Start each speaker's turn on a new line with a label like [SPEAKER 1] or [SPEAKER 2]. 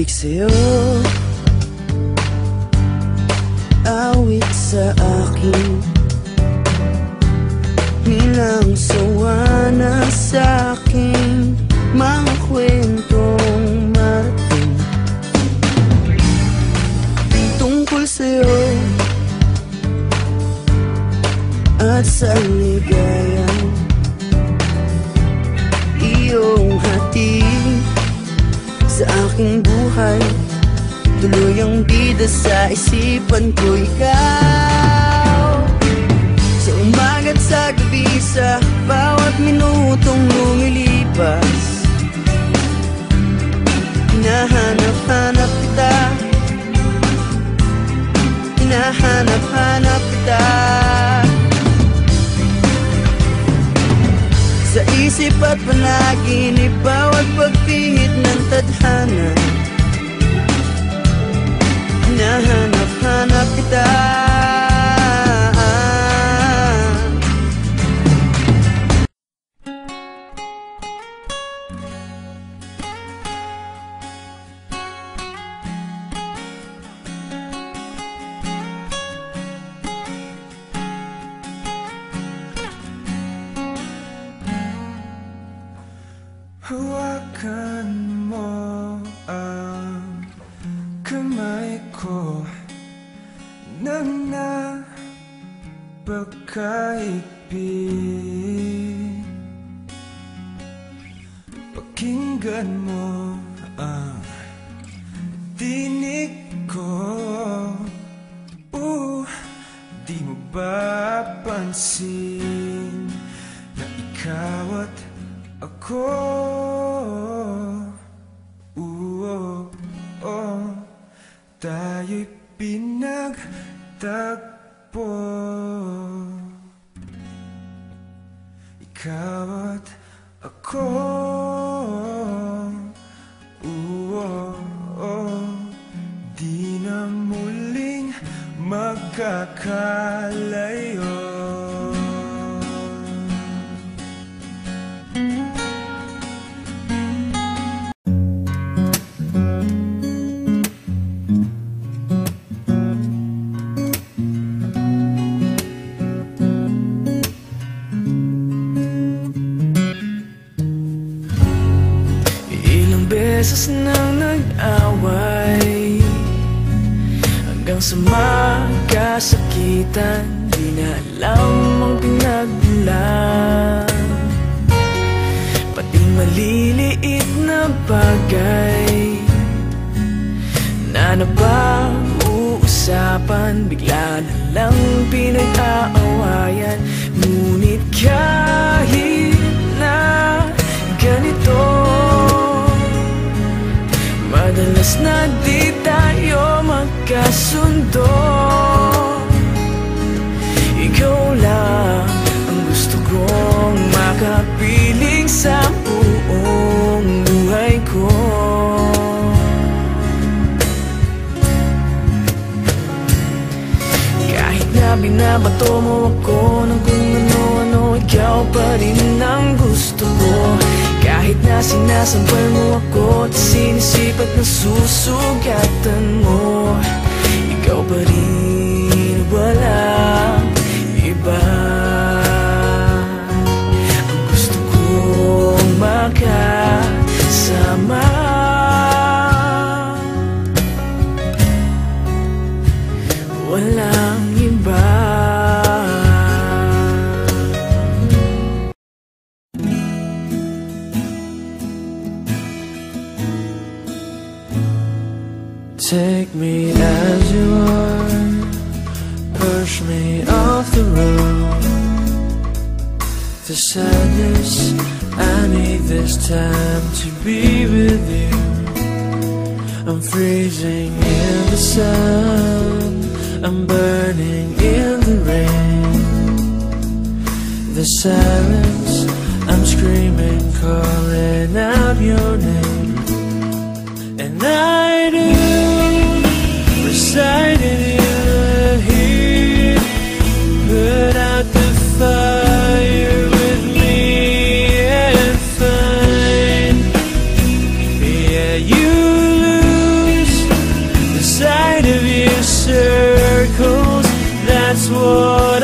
[SPEAKER 1] Pag-ibig sa'yo, awit sa akin, nilang sawa na sa'king mga kwentong marating tungkol sa'yo at sa ligayang iyong hatid sa aking buhay. Tuluyang bida sa isipan ko ikaw, sa umaga't sa gabi, sa bawat minutong lumilipas. Hinahanap-hanap kita, hinahanap-hanap kita. Sa isip at panaginip, bawat pagpihit ng tadhana, hinahanap-hanap kita.
[SPEAKER 2] Hawakan mo ang kamay ko nang napakaigpit. Pakinggan mo ang tinig ko. Di mo ba pansin na ikaw at ako, tayo'y pinagtagpo. Ikaw at ako, di na muling magkakalayo. Beses nang nag-away hanggang sa magkasakitan, di na alam ang pinagmulan. Pati maliliit na bagay na napag-uusapan, bigla na lang pinag-aawayan. Ngunit kahit na ganito, madalas na di tayo magkasundo. Ikaw lang ang gusto kong makapiling sa buong buhay ko. Kahit na binabato mo ako ng kung ano-ano, ikaw pa rin ang gusto ko. Kahit na sinasampal mo ako at sinisip at nasusugatan mo, ikaw pa rin, walang iba. Ang gusto kong makasama, walang iba. Take me as you are, push me off the road. The sadness, I need this time to be with you. I'm freezing in the sun, I'm burning in the rain. The silence, I'm screaming, calling out your name. And I do recite in your heat, put out the fire with me and find, yeah, you lose. that's what